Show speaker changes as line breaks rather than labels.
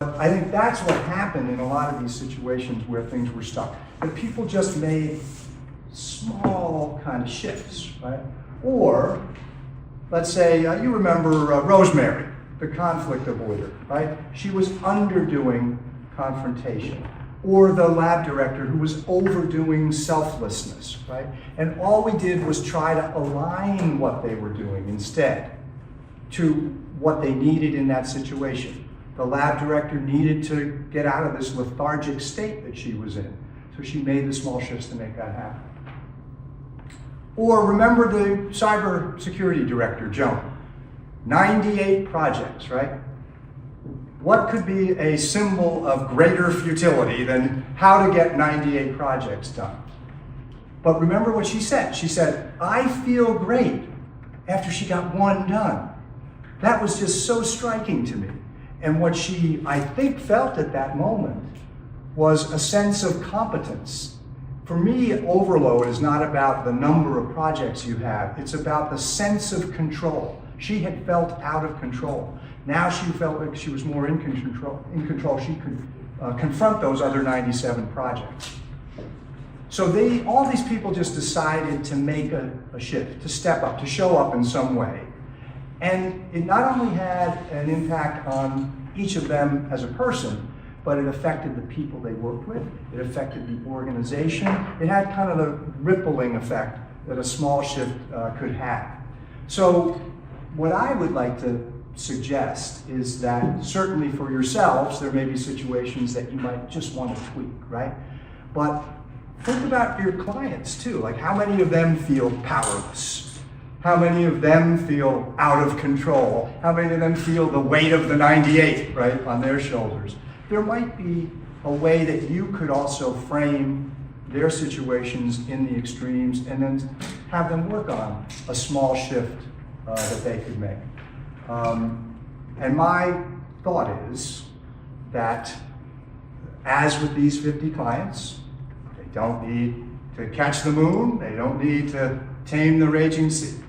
I think that's what happened in a lot of these situations where things were stuck. That people just made small kind of shifts, right? Or, let's say, you remember Rosemary, the conflict avoider, right? She was underdoing confrontation. Or the lab director who was overdoing selflessness, right? And all we did was try to align what they were doing instead to what they needed in that situation. The lab director needed to get out of this lethargic state that she was in. So she made the small shifts to make that happen. Or remember the cybersecurity director, Joan. 98 projects, right? What could be a symbol of greater futility than how to get 98 projects done? But remember what she said. She said, I feel great after she got one done. That was just so striking to me. And what she, I think, felt at that moment was a sense of competence. For me, overload is not about the number of projects you have. It's about the sense of control. She had felt out of control. Now she felt like she was more in control. She could confront those other 97 projects. So all these people just decided to make a shift, to step up, to show up in some way. And it not only had an impact on each of them as a person, but it affected the people they worked with. It affected the organization. It had kind of the rippling effect that a small shift could have. So what I would like to suggest is that certainly for yourselves, there may be situations that you might just want to tweak, right? But think about your clients too. Like, how many of them feel powerless? How many of them feel out of control? How many of them feel the weight of the 98, right, on their shoulders? There might be a way that you could also frame their situations in the extremes and then have them work on a small shift that they could make. And my thought is that, as with these 50 clients, they don't need to catch the moon, they don't need to tame the raging sea.